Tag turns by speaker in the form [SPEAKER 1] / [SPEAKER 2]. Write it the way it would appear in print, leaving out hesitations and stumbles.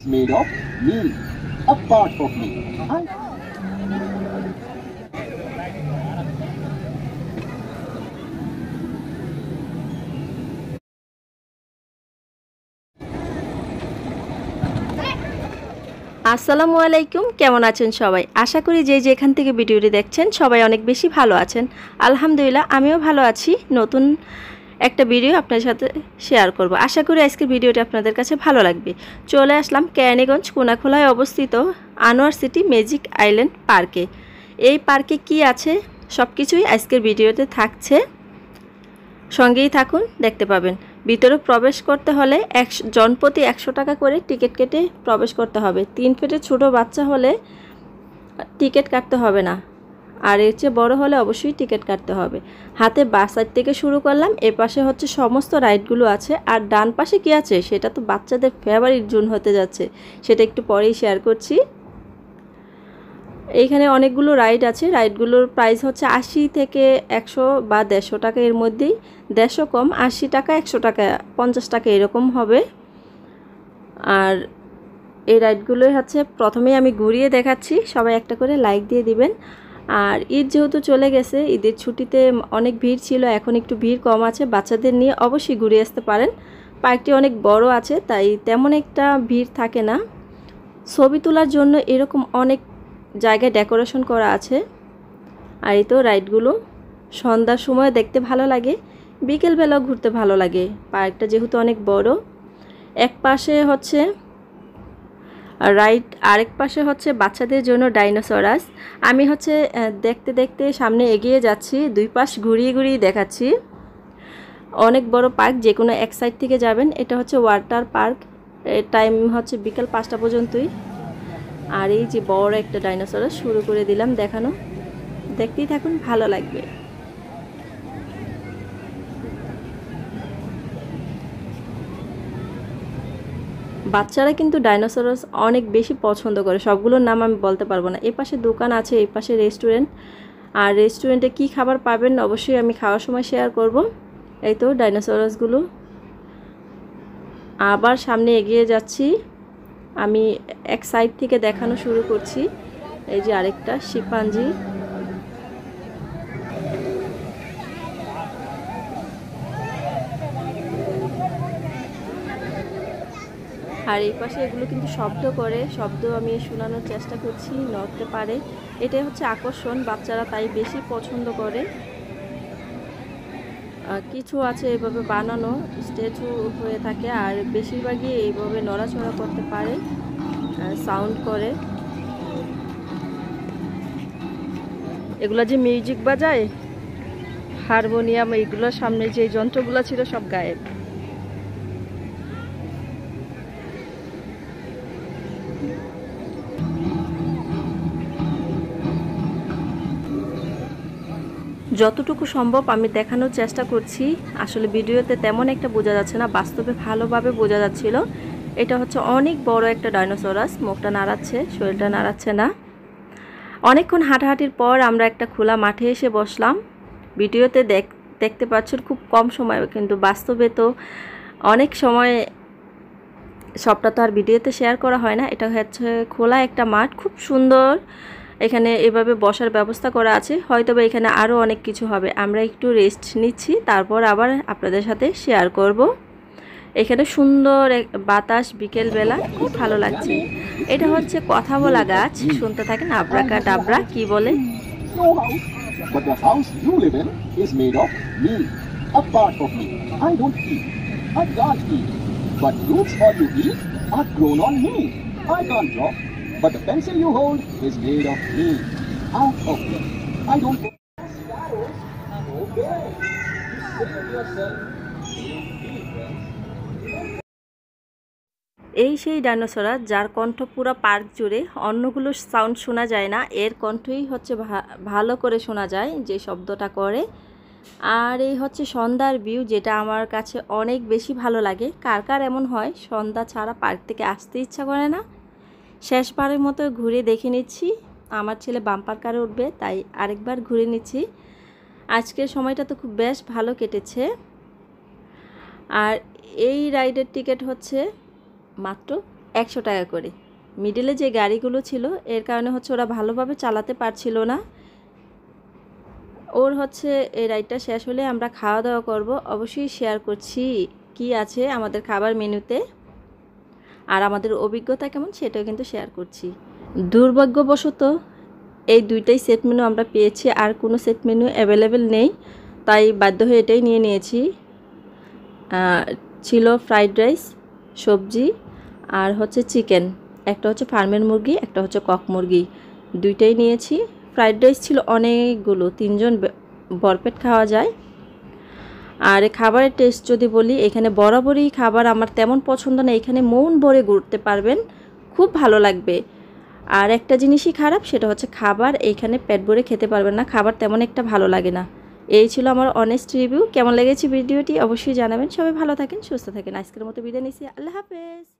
[SPEAKER 1] made of me, a part of me.
[SPEAKER 2] আসসালামু আলাইকুম, কেমন আছেন সবাই? আশা করি যে যেখান থেকে ভিডিওটি দেখছেন সবাই অনেক বেশি ভালো আছেন। আলহামদুলিল্লাহ আমিও ভালো আছি। নতুন একটা ভিডিও আপনাদের সাথে শেয়ার করব। আশা করি আজকের ভিডিওটি আপনাদের কাছে ভালো লাগবে। চলে আসলাম কেরানীগঞ্জ কোনাখোলায় অবস্থিত আনোয়ার সিটি ম্যাজিক আইল্যান্ড পার্কে। এই পার্কে কি আছে সব কিছুই আজকের ভিডিওতে থাকছে, সঙ্গেই থাকুন, দেখতে পাবেন। ভিতরে প্রবেশ করতে হলে জনপ্রতি 100 টাকা করে টিকিট কেটে প্রবেশ করতে হবে। 3 ফিটের ছোটো বাচ্চা হলে টিকিট কাটতে হবে না, আর এর চেয়ে বড়ো হলে অবশ্যই টিকিট কাটতে হবে। হাতে বাস সাইড থেকে শুরু করলাম, এ পাশে হচ্ছে সমস্ত রাইডগুলো আছে, আর ডান পাশে কি আছে সেটা তো বাচ্চাদের ফেভারিট জোন হতে যাচ্ছে, সেটা একটু পরেই শেয়ার করছি। এইখানে অনেকগুলো রাইড আছে, রাইডগুলোর প্রাইস হচ্ছে 80 থেকে 100 বা 150 টাকা, এর মধ্যেই 150 কম, 80 টাকা 100 টাকা 50 টাকা এরকম হবে। আর এই রাইডগুলোই হচ্ছে প্রথমেই আমি ঘুরিয়ে দেখাচ্ছি, সবাই একটা করে লাইক দিয়ে দিবেন। আর ঈদ যেহেতু চলে গেছে, ঈদের ছুটিতে অনেক ভিড় ছিল, এখন একটু ভিড় কম আছে। বাচ্চাদের নিয়ে অবশ্যই ঘুরে আসতে পারেন। পার্কটি অনেক বড় আছে, তাই তেমন একটা ভিড় থাকে না। ছবি তোলার জন্য এরকম অনেক জায়গায় ডেকোরেশন করা আছে। আর এই তো রাইডগুলো সন্ধ্যার সময় দেখতে ভালো লাগে, বিকেলবেলাও ঘুরতে ভালো লাগে। পার্কটা যেহেতু অনেক বড়, এক পাশে হচ্ছে রাইড, আরেক পাশে হচ্ছে বাচ্চাদের জন্য ডাইনোসরাস। আমি হচ্ছে দেখতে দেখতে সামনে এগিয়ে যাচ্ছি, দুই পাশ ঘুরিয়ে ঘুরিয়ে দেখাচ্ছি। অনেক বড় পার্ক, যে কোনো এক সাইড থেকে যাবেন। এটা হচ্ছে ওয়াটার পার্ক, টাইম হচ্ছে বিকাল 5টা পর্যন্তই। আর এই যে বড় একটা ডাইনোসরাস শুরু করে দিলাম দেখানো, দেখতেই থাকুন, ভালো লাগবে। বাচ্চারা কিন্তু ডাইনোসরাস অনেক বেশি পছন্দ করে, সবগুলোর নাম আমি বলতে পারবো না। এপাশে দোকান আছে, এই পাশে রেস্টুরেন্ট। আর রেস্টুরেন্টে কি খাবার পাবেন অবশ্যই আমি খাওয়ার সময় শেয়ার করব। এই তো ডাইনোসরাসগুলো। আবার সামনে এগিয়ে যাচ্ছি, আমি এক সাইড থেকে দেখানো শুরু করছি। এই যে আরেকটা শিম্পাঞ্জি। আর এই পাশে এগুলো কিন্তু শব্দ করে, শব্দ আমি শোনানোর চেষ্টা করছি, নড়তে পারে। এটাই হচ্ছে আকর্ষণ, বাচ্চারা তাই বেশি পছন্দ করে। কিছু আছে এভাবে বানানো, স্ট্যাচু হয়ে থাকে, আর বেশিরভাগই এইভাবে নড়াচড়া করতে পারে, সাউন্ড করে। এগুলো যে মিউজিক বাজায়, হারমোনিয়াম, এইগুলোর সামনে যে যন্ত্রগুলো ছিল সব গায়েব। যতটুকু সম্ভব আমি দেখানোর চেষ্টা করছি। আসলে ভিডিওতে তেমন একটা বোঝা যাচ্ছে না, বাস্তবে ভালোভাবে বোঝা যাচ্ছিল। এটা হচ্ছে অনেক বড় একটা ডাইনোসরাস, মুখটা নাড়াচ্ছে, শরীরটা নাড়াচ্ছে না। অনেকক্ষণ হাঁটাহাঁটির পর আমরা একটা খোলা মাঠে এসে বসলাম। ভিডিওতে দেখতে পাচ্ছেন খুব কম সময়, কিন্তু বাস্তবে তো অনেক সময়, সবটা তো আর ভিডিওতে শেয়ার করা হয় না। এটা হচ্ছে খোলা একটা মাঠ, খুব সুন্দর। এখানে এভাবে বসার ব্যবস্থা করা আছে, হয়তোবা এখানে আরও অনেক কিছু হবে। আমরা একটু রেস্ট নিচ্ছি, তারপর আবার আপনাদের সাথে শেয়ার করব। এখানে সুন্দর বাতাস, বিকেলবেলা খুব ভালো লাগছে। এটা হচ্ছে কথা বলা গাছ, শুনতে থাকেন আব্রাকা ডাবরা কি বলে।
[SPEAKER 1] But the house you live in is made of me, a part of me. I don't eat, I can't eat, but fruits all you eat are grown on me. I can't draw, but the pencil you hold is made of me, out of me. I don't. Okay, save yourself.
[SPEAKER 2] এই সেই dinosaurs যার কণ্ঠ পুরো park জুড়ে, অন্যগুলোর sound শোনা যায় না, এর কণ্ঠই হচ্ছে ভালো করে শোনা যায়, যে শব্দটা করে। আর এই হচ্ছে সন্ধ্যার ভিউ, যেটা আমার কাছে অনেক বেশি ভালো লাগে। কার কার এমন হয় সন্ধ্যা ছাড়া পার্ক থেকে আসতে ইচ্ছা করে না? শেষবারের মতো ঘুরে দেখে নিচ্ছি। আমার ছেলে বাম্পার কারে উঠবে, তাই আরেকবার ঘুরে নিচ্ছি। আজকের সময়টা তো খুব বেশ ভালো কেটেছে। আর এই রাইডের টিকিট হচ্ছে মাত্র 100 টাকা করে। মিডলে যে গাড়িগুলো ছিল এর কারণে হচ্ছে ওরা ভালোভাবে চালাতে পারছিল না। ওর হচ্ছে এই রাইডটা শেষ হলে আমরা খাওয়া দাওয়া করব। অবশ্যই শেয়ার করছি কি আছে আমাদের খাবার মেনুতে আর আমাদের অভিজ্ঞতা কেমন সেটাও কিন্তু শেয়ার করছি। দুর্ভাগ্যবশত এই দুইটাই সেট মেনু আমরা পেয়েছি, আর কোনো সেট মেনু অ্যাভেলেবেল নেই, তাই বাধ্য হয়ে এটাই নিয়ে নিয়েছি। ছিল ফ্রাইড রাইস, সবজি আর হচ্ছে চিকেন, একটা হচ্ছে ফার্মের মুরগি, একটা হচ্ছে কক মুরগি, দুইটাই নিয়েছি। ফ্রাইড রাইস ছিল অনেকগুলো, 3 জন ভরপেট খাওয়া যায়। আর খাবারের টেস্ট যদি বলি, এখানে বরাবরই খাবার আমার তেমন পছন্দ না, এখানে মন ভরে ঘুরতে পারবেন, খুব ভালো লাগবে। আর একটা জিনিসই খারাপ, সেটা হচ্ছে খাবার এইখানে পেট ভরে খেতে পারবেন না, খাবার তেমন একটা ভালো লাগে না। এই ছিল আমার অনেস্ট রিভিউ। কেমন লেগেছে ভিডিওটি অবশ্যই জানাবেন। সবাই ভালো থাকেন, সুস্থ থাকেন। আজকের মতো বিদায় নিচ্ছি, আল্লাহ হাফেজ।